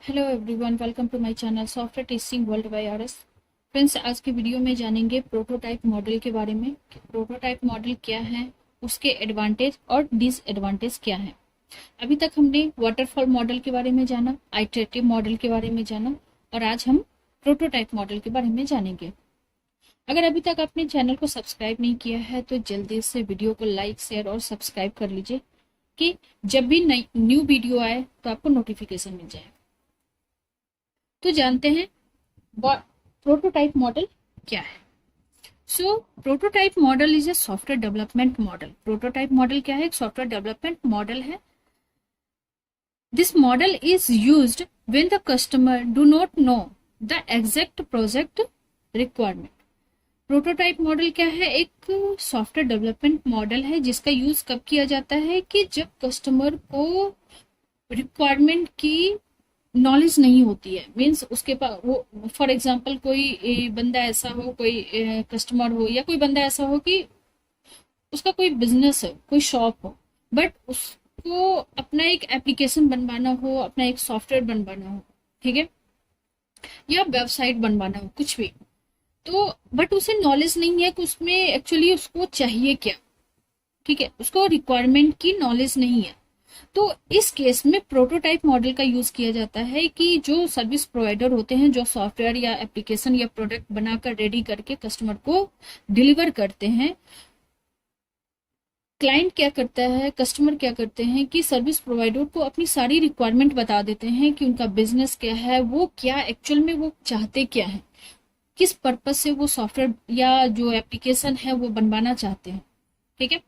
Hello everyone, welcome to my channel software testing world by RS. Friends, आज की video में जानेंगे prototype model के बारे में कि प्रोटोटाइप मॉडल क्या है, उसके एडवांटेज और डिसएडवांटेज क्या है। अभी तक हमने वाटरफॉल मॉडल के बारे में जाना, आइटरेटिव मॉडल के बारे में जाना और आज हम प्रोटोटाइप मॉडल के बारे में जानेंगे। अगर अभी तक आपने चैनल को सब्सक्राइब नहीं किया है तो जल्दी से वीडियो को लाइक, शेयर और सब्सक्राइब कर लीजिए कि जब भी नई न्यू वीडियो आए तो आपको नोटिफिकेशन मिल जाए। तो जानते हैं प्रोटोटाइप मॉडल क्या है। So prototype model is a software development model. Prototype model क्या है? एक सॉफ्टवेयर डेवलपमेंट मॉडल है। This model is used when the customer do not know the exact project requirement. Prototype model क्या है? एक software development model है जिसका use कब किया जाता है कि जब कस्टमर को रिक्वायरमेंट की नॉलेज नहीं होती है। मीन्स उसके पास वो, फॉर एग्जांपल कोई बंदा ऐसा हो, कोई कस्टमर हो या कोई बंदा ऐसा हो कि उसका कोई बिजनेस है, कोई शॉप हो, बट उसको अपना एक एप्लीकेशन बनवाना हो, अपना एक सॉफ्टवेयर बनवाना हो, ठीक है, या वेबसाइट बनवाना हो, कुछ भी। तो बट उसे नॉलेज नहीं है कि उसमें एक्चुअली उसको चाहिए क्या, ठीक है, उसको रिक्वायरमेंट की नॉलेज नहीं है। तो इस केस में प्रोटोटाइप मॉडल का यूज किया जाता है कि जो सर्विस प्रोवाइडर होते हैं, जो सॉफ्टवेयर या एप्लीकेशन या प्रोडक्ट बनाकर रेडी करके कस्टमर को डिलीवर करते हैं, क्लाइंट क्या करता है, कस्टमर क्या करते हैं कि सर्विस प्रोवाइडर को अपनी सारी रिक्वायरमेंट बता देते हैं कि उनका बिजनेस क्या है, वो क्या एक्चुअल में वो चाहते क्या है, किस पर्पज से वो सॉफ्टवेयर या जो एप्लीकेशन है वो बनवाना चाहते हैं, ठीक है।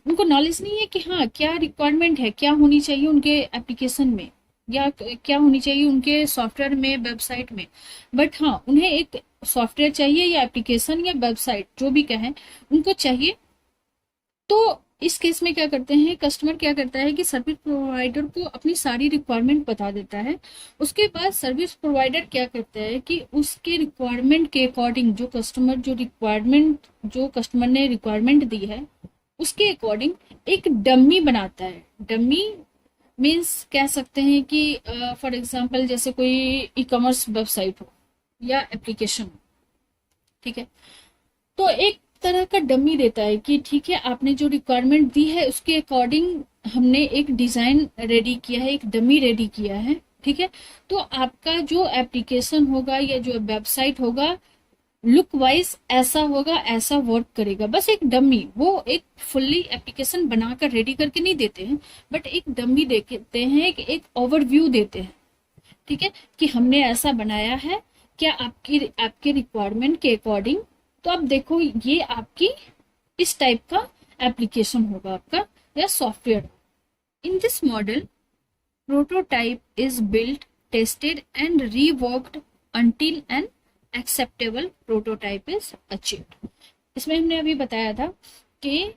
उनको नॉलेज नहीं है कि हाँ क्या रिक्वायरमेंट है, क्या होनी चाहिए उनके एप्लीकेशन में या क्या होनी चाहिए उनके सॉफ्टवेयर में, वेबसाइट में। बट हाँ, उन्हें एक सॉफ्टवेयर चाहिए या एप्लीकेशन या वेबसाइट जो भी कहें उनको चाहिए। तो इस केस में क्या करते हैं, कस्टमर क्या करता है कि सर्विस प्रोवाइडर को अपनी सारी रिक्वायरमेंट बता देता है। उसके बाद सर्विस प्रोवाइडर क्या करता है कि उसके रिक्वायरमेंट के अकॉर्डिंग जो कस्टमर ने रिक्वायरमेंट दी है उसके अकॉर्डिंग एक डमी बनाता है। डमी मीन्स कह सकते हैं कि फॉर एग्जांपल जैसे कोई ई कॉमर्स वेबसाइट हो या एप्लीकेशन हो, ठीक है, तो एक तरह का डमी देता है कि ठीक है, आपने जो रिक्वायरमेंट दी है उसके अकॉर्डिंग हमने एक डिजाइन रेडी किया है, एक डमी रेडी किया है, ठीक है। तो आपका जो एप्लीकेशन होगा या जो वेबसाइट होगा लुक वाइज ऐसा होगा, ऐसा वर्क करेगा। बस एक डमी, वो एक फुल्ली एप्लीकेशन बनाकर रेडी करके नहीं देते हैं, बट एक डमी देते हैं, एक ओवरव्यू देते हैं, ठीक है, कि हमने ऐसा बनाया है, क्या आपकी आपके रिक्वायरमेंट के अकॉर्डिंग। तो आप देखो, ये आपकी इस टाइप का एप्लीकेशन होगा आपका या software. In this model prototype is built, tested and reworked until an acceptable prototype is achieved। इसमें हमने अभी बताया था कि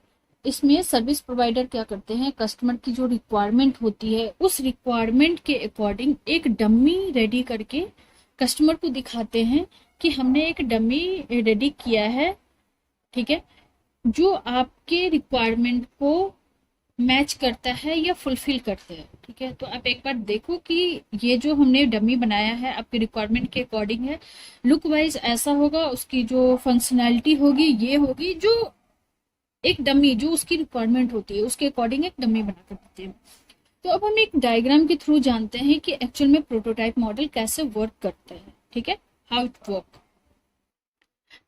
इसमें सर्विस प्रोवाइडर क्या करते हैं, कस्टमर की जो रिक्वायरमेंट होती है उस रिक्वायरमेंट के अकॉर्डिंग एक डमी रेडी करके कस्टमर को दिखाते हैं कि हमने एक डमी रेडी किया है, ठीक है, जो आपके रिक्वायरमेंट को मैच करता है या फुलफिल करते हैं, ठीक है। तो आप एक बार देखो कि ये जो हमने डमी बनाया है आपकी रिक्वायरमेंट के अकॉर्डिंग है, लुक वाइज ऐसा होगा, उसकी जो फंक्शनैलिटी होगी ये होगी, जो एक डमी जो उसकी रिक्वायरमेंट होती है उसके अकॉर्डिंग एक डमी बना कर देते हैं। तो अब हम एक डायग्राम के थ्रू जानते हैं कि एक्चुअल में प्रोटोटाइप मॉडल कैसे वर्क करता है, ठीक है, हाउ इट वर्क।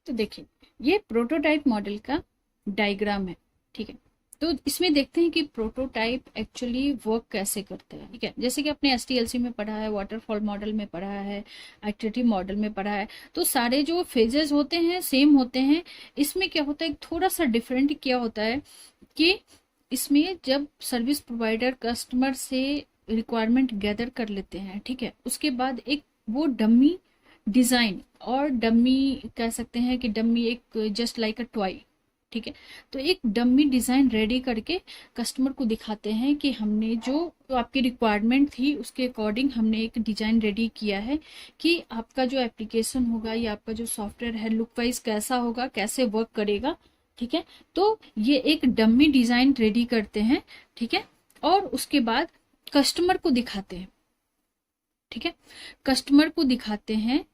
तो देखिए, ये प्रोटोटाइप मॉडल का डायग्राम है, ठीक है। तो इसमें देखते हैं कि प्रोटोटाइप एक्चुअली वर्क कैसे करता है, ठीक है। जैसे कि आपने एसटीएलसी में पढ़ा है, वाटरफॉल मॉडल में पढ़ा है, आइटरेटिव मॉडल में पढ़ा है, तो सारे जो फेजेस होते हैं सेम होते हैं। इसमें क्या होता है, थोड़ा सा डिफरेंट क्या होता है कि इसमें जब सर्विस प्रोवाइडर कस्टमर से रिक्वायरमेंट गैदर कर लेते हैं, ठीक है, उसके बाद एक वो डमी डिजाइन, और डमी कह सकते हैं कि डमी एक जस्ट लाइक अ टॉय, ठीक है। तो एक डमी डिजाइन रेडी करके कस्टमर को दिखाते हैं कि हमने जो आपकी रिक्वायरमेंट थी उसके अकॉर्डिंग हमने एक डिजाइन रेडी किया है कि आपका जो एप्लीकेशन होगा या आपका जो सॉफ्टवेयर है लुक वाइज कैसा होगा, कैसे वर्क करेगा, ठीक है। तो ये एक डमी डिजाइन रेडी करते हैं, ठीक है, और उसके बाद कस्टमर को दिखाते हैं। ठीक है, कस्टमर को दिखाते हैं।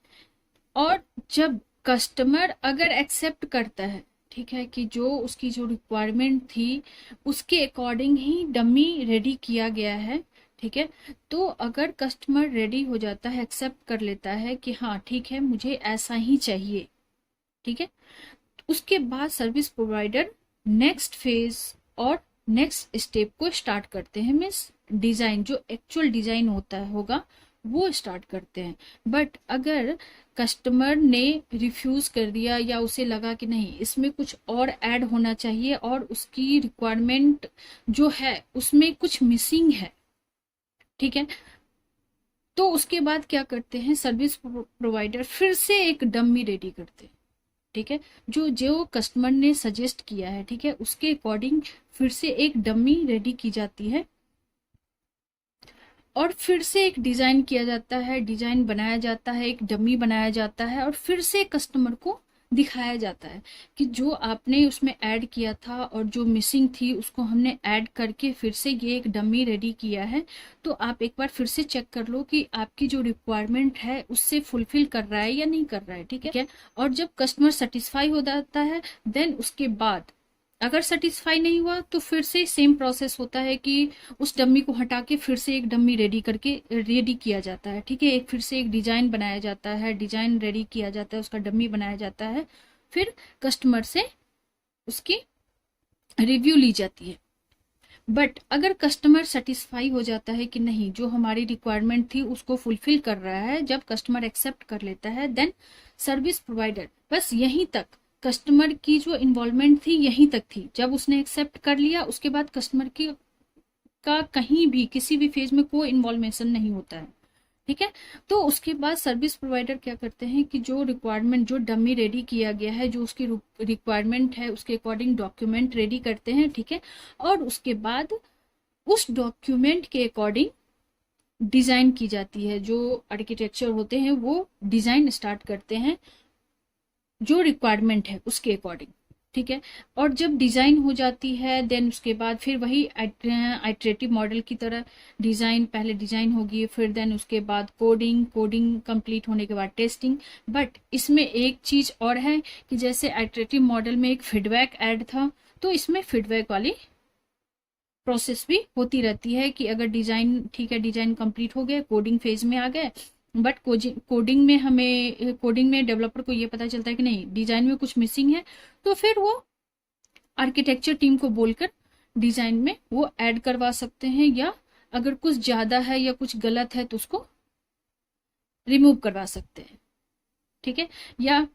और जब कस्टमर अगर एक्सेप्ट करता है, ठीक है, कि जो उसकी जो रिक्वायरमेंट थी उसके अकॉर्डिंग ही डमी रेडी किया गया है, ठीक है, तो अगर कस्टमर रेडी हो जाता है, एक्सेप्ट कर लेता है कि हाँ ठीक है मुझे ऐसा ही चाहिए, ठीक है, उसके बाद सर्विस प्रोवाइडर नेक्स्ट फेज और नेक्स्ट स्टेप को स्टार्ट करते हैं। मीन्स डिजाइन, जो एक्चुअल डिजाइन होता होगा वो स्टार्ट करते हैं। बट अगर कस्टमर ने रिफ्यूज कर दिया या उसे लगा कि नहीं इसमें कुछ और ऐड होना चाहिए और उसकी रिक्वायरमेंट जो है उसमें कुछ मिसिंग है, ठीक है, तो उसके बाद क्या करते हैं, सर्विस प्रोवाइडर फिर से एक डमी रेडी करते हैं, ठीक है, जो जो कस्टमर ने सजेस्ट किया है, ठीक है, उसके अकॉर्डिंग फिर से एक डमी रेडी की जाती है और फिर से एक डिजाइन किया जाता है, डिजाइन बनाया जाता है, एक डमी बनाया जाता है और फिर से कस्टमर को दिखाया जाता है कि जो आपने उसमें ऐड किया था और जो मिसिंग थी उसको हमने ऐड करके फिर से ये एक डमी रेडी किया है, तो आप एक बार फिर से चेक कर लो कि आपकी जो रिक्वायरमेंट है उससे फुलफिल कर रहा है या नहीं कर रहा है, ठीक है। और जब कस्टमर सेटिस्फाई हो जाता है देन उसके बाद अगर सेटिस्फाई नहीं हुआ तो फिर से सेम प्रोसेस होता है कि उस डम्मी को हटा के फिर से एक डम्मी रेडी किया जाता है, ठीक है, एक फिर से एक डिजाइन बनाया जाता है, डिजाइन रेडी किया जाता है, उसका डम्मी बनाया जाता है, फिर कस्टमर से उसकी रिव्यू ली जाती है। बट अगर कस्टमर सेटिस्फाई हो जाता है कि नहीं जो हमारी रिक्वायरमेंट थी उसको फुलफिल कर रहा है, जब कस्टमर एक्सेप्ट कर लेता है देन सर्विस प्रोवाइडर, बस यहीं तक कस्टमर की जो इन्वॉल्वमेंट थी यहीं तक थी। जब उसने एक्सेप्ट कर लिया उसके बाद कस्टमर की का कहीं भी किसी भी फेज में कोई इन्वॉल्वेशन नहीं होता है, ठीक है। तो उसके बाद सर्विस प्रोवाइडर क्या करते हैं कि जो रिक्वायरमेंट, जो डमी रेडी किया गया है, जो उसकी रिक्वायरमेंट है उसके अकॉर्डिंग डॉक्यूमेंट रेडी करते हैं, ठीक है, और उसके बाद उस डॉक्यूमेंट के अकॉर्डिंग डिजाइन की जाती है। जो आर्किटेक्चर होते हैं वो डिजाइन स्टार्ट करते हैं जो रिक्वायरमेंट है उसके अकॉर्डिंग, ठीक है। और जब डिजाइन हो जाती है देन उसके बाद फिर वही आइटरेटिव मॉडल की तरह डिजाइन, पहले डिजाइन होगी फिर देन उसके बाद कोडिंग कंप्लीट होने के बाद टेस्टिंग। बट इसमें एक चीज और है कि जैसे आइटरेटिव मॉडल में एक फीडबैक ऐड था, तो इसमें फीडबैक वाली प्रोसेस भी होती रहती है कि अगर डिजाइन ठीक है, डिजाइन कंप्लीट हो गया, कोडिंग फेज में आ गए, बट कोडिंग में डेवलपर को ये पता चलता है कि नहीं डिजाइन में कुछ मिसिंग है, तो फिर वो आर्किटेक्चर टीम को बोलकर डिजाइन में वो ऐड करवा सकते हैं, या अगर कुछ ज्यादा है या कुछ गलत है तो उसको रिमूव करवा सकते हैं, ठीक है। या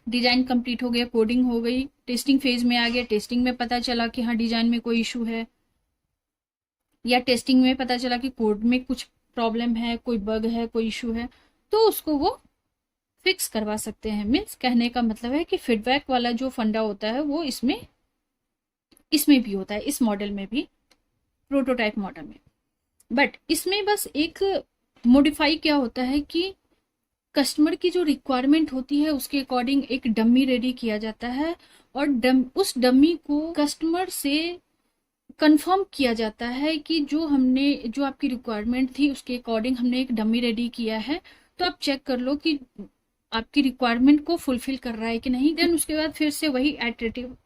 डिजाइन कंप्लीट हो गया, कोडिंग हो गई, टेस्टिंग फेज में आ गया, टेस्टिंग में पता चला कि हाँ डिजाइन में कोई इशू है, या टेस्टिंग में पता चला कि कोड में कुछ प्रॉब्लम है, कोई बग है, कोई इशू है, तो उसको वो फिक्स करवा सकते हैं। मीन्स कहने का मतलब है कि फीडबैक वाला जो फंडा होता है वो इसमें भी होता है, इस मॉडल में भी, प्रोटोटाइप मॉडल में। बट इसमें बस एक मॉडिफाई क्या होता है कि कस्टमर की जो रिक्वायरमेंट होती है उसके अकॉर्डिंग एक डमी रेडी किया जाता है और उस डमी को कस्टमर से कंफर्म किया जाता है कि जो आपकी रिक्वायरमेंट थी उसके अकॉर्डिंग हमने एक डमी रेडी किया है, तो आप चेक कर लो कि आपकी रिक्वायरमेंट को फुलफिल कर रहा है कि नहीं। देन उसके बाद फिर से वही आइटरेटिव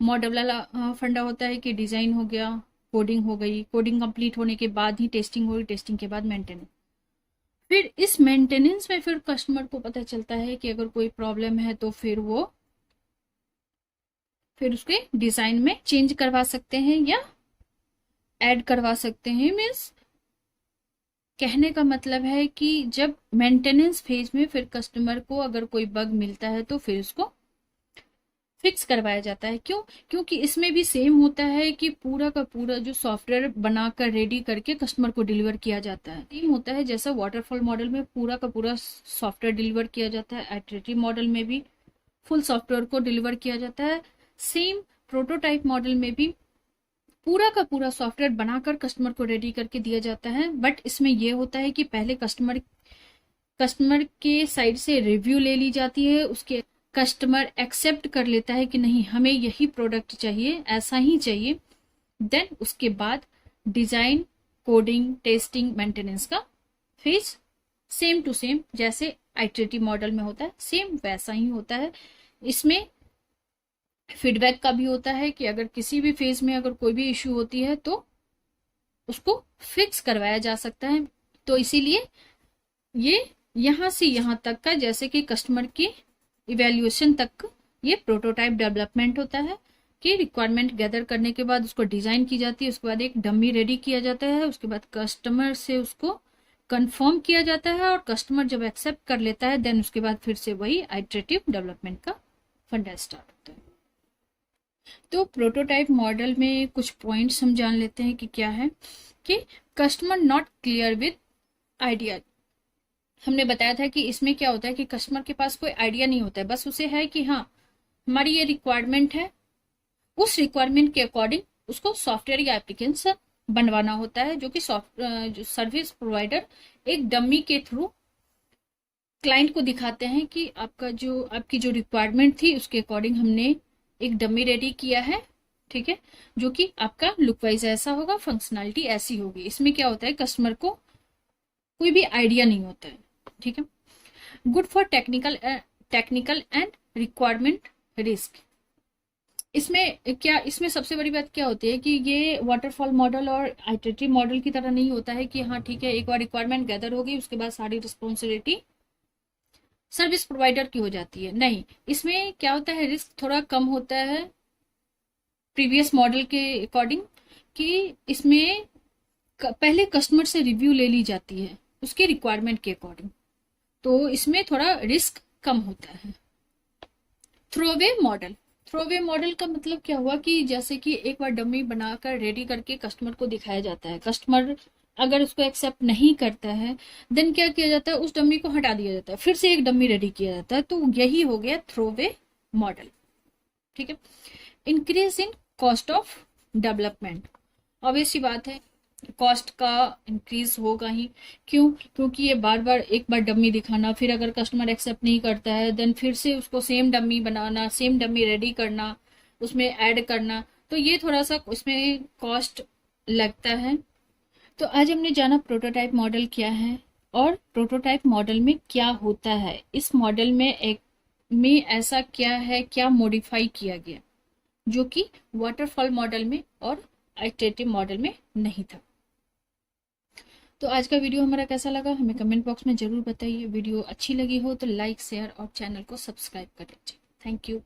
मॉडल वाला फंडा होता है कि डिजाइन हो गया, कोडिंग हो गई, कोडिंग कंप्लीट होने के बाद ही टेस्टिंग होगी, टेस्टिंग के बाद मेंटेनेंस। फिर इस मेंटेनेंस में फिर कस्टमर को पता चलता है कि अगर कोई प्रॉब्लम है तो फिर उसके डिजाइन में चेंज करवा सकते हैं या ऐड करवा सकते हैं। मीन्स कहने का मतलब है कि जब मेंटेनेंस फेज में फिर कस्टमर को अगर कोई बग मिलता है तो फिर उसको फिक्स करवाया जाता है। क्यों? क्योंकि इसमें भी सेम होता है कि पूरा का पूरा जो सॉफ्टवेयर बनाकर रेडी करके कस्टमर को डिलीवर किया जाता है। सेम होता है जैसा वाटरफॉल मॉडल में पूरा का पूरा सॉफ्टवेयर डिलीवर किया जाता है, आइटरेटिव मॉडल में भी फुल सॉफ्टवेयर को डिलीवर किया जाता है। सेम प्रोटोटाइप मॉडल में भी पूरा का पूरा सॉफ्टवेयर बनाकर कस्टमर को रेडी करके दिया जाता है। बट इसमें यह होता है कि पहले कस्टमर के साइड से रिव्यू ले ली जाती है, उसके कस्टमर एक्सेप्ट कर लेता है कि नहीं हमें यही प्रोडक्ट चाहिए, ऐसा ही चाहिए। देन उसके बाद डिजाइन, कोडिंग, टेस्टिंग, मेंटेनेंस का फेज सेम टू सेम जैसे आइटरेटिव मॉडल में होता है, सेम वैसा ही होता है। इसमें फीडबैक का भी होता है कि अगर किसी भी फेज में अगर कोई भी इश्यू होती है तो उसको फिक्स करवाया जा सकता है। तो इसीलिए ये यहाँ से यहाँ तक का, जैसे कि कस्टमर की इवेल्युएशन तक ये प्रोटोटाइप डेवलपमेंट होता है कि रिक्वायरमेंट गैदर करने के बाद उसको डिजाइन की जाती है, उसके बाद एक डमी रेडी किया जाता है, उसके बाद कस्टमर से उसको कंफर्म किया जाता है और कस्टमर जब एक्सेप्ट कर लेता है देन उसके बाद फिर से वही आइटरेटिव डेवलपमेंट का फंडा स्टार्ट होता है। तो प्रोटोटाइप मॉडल में कुछ पॉइंट्स हम जान लेते हैं कि क्या है कि customer not clear with idea. हमने बताया था कि इसमें क्या होता है कि कस्टमर के पास कोई आइडिया नहीं होता है, बस उसे है कि हाँ हमारी ये रिक्वायरमेंट है, उस रिक्वायरमेंट के अकॉर्डिंग उसको सॉफ्टवेयर या एप्लीकेशन बनवाना होता है, जो कि सर्विस प्रोवाइडर एक डमी के थ्रू क्लाइंट को दिखाते हैं कि आपकी जो रिक्वायरमेंट थी उसके अकॉर्डिंग हमने एक डमी रेडी किया है, ठीक है, जो कि आपका लुक वाइज ऐसा होगा, फंक्शनैलिटी ऐसी होगी। इसमें क्या होता है कस्टमर को कोई भी आइडिया नहीं होता है, ठीक है। Good for technical and requirement risk. इसमें सबसे बड़ी बात क्या होती है कि ये वाटरफॉल मॉडल और आइटरेटिव मॉडल की तरह नहीं होता है कि हाँ ठीक है एक बार रिक्वायरमेंट गैदर होगी उसके बाद सारी रिस्पॉन्सिबिलिटी सर्विस प्रोवाइडर की हो जाती है। नहीं, इसमें क्या होता है रिस्क थोड़ा कम होता है प्रीवियस मॉडल के अकॉर्डिंग, कि इसमें पहले कस्टमर से रिव्यू ले ली जाती है उसके रिक्वायरमेंट के अकॉर्डिंग, तो इसमें थोड़ा रिस्क कम होता है। थ्रोवे मॉडल, थ्रोवे मॉडल का मतलब क्या हुआ कि जैसे कि एक बार डमी बनाकर रेडी करके कस्टमर को दिखाया जाता है, कस्टमर अगर उसको एक्सेप्ट नहीं करता है देन क्या किया जाता है उस डमी को हटा दिया जाता है, फिर से एक डमी रेडी किया जाता है, तो यही हो गया थ्रोवे मॉडल, ठीक है। Increase in cost of development, obvious सी बात है कॉस्ट का इंक्रीज होगा ही, क्यों, क्योंकि ये बार बार एक बार डमी दिखाना, फिर अगर कस्टमर एक्सेप्ट नहीं करता है देन फिर से उसको सेम डमी बनाना, सेम डमी रेडी करना, उसमें ऐड करना, तो ये थोड़ा सा इसमें कॉस्ट लगता है। तो आज हमने जाना प्रोटोटाइप मॉडल क्या है और प्रोटोटाइप मॉडल में क्या होता है, इस मॉडल में ऐसा क्या है, क्या मॉडिफाई किया गया जो कि वाटरफॉल मॉडल में और आइटरेटिव मॉडल में नहीं था। तो आज का वीडियो हमारा कैसा लगा हमें कमेंट बॉक्स में जरूर बताइए। वीडियो अच्छी लगी हो तो लाइक शेयर और चैनल को सब्सक्राइब कर लीजिए। Thank you.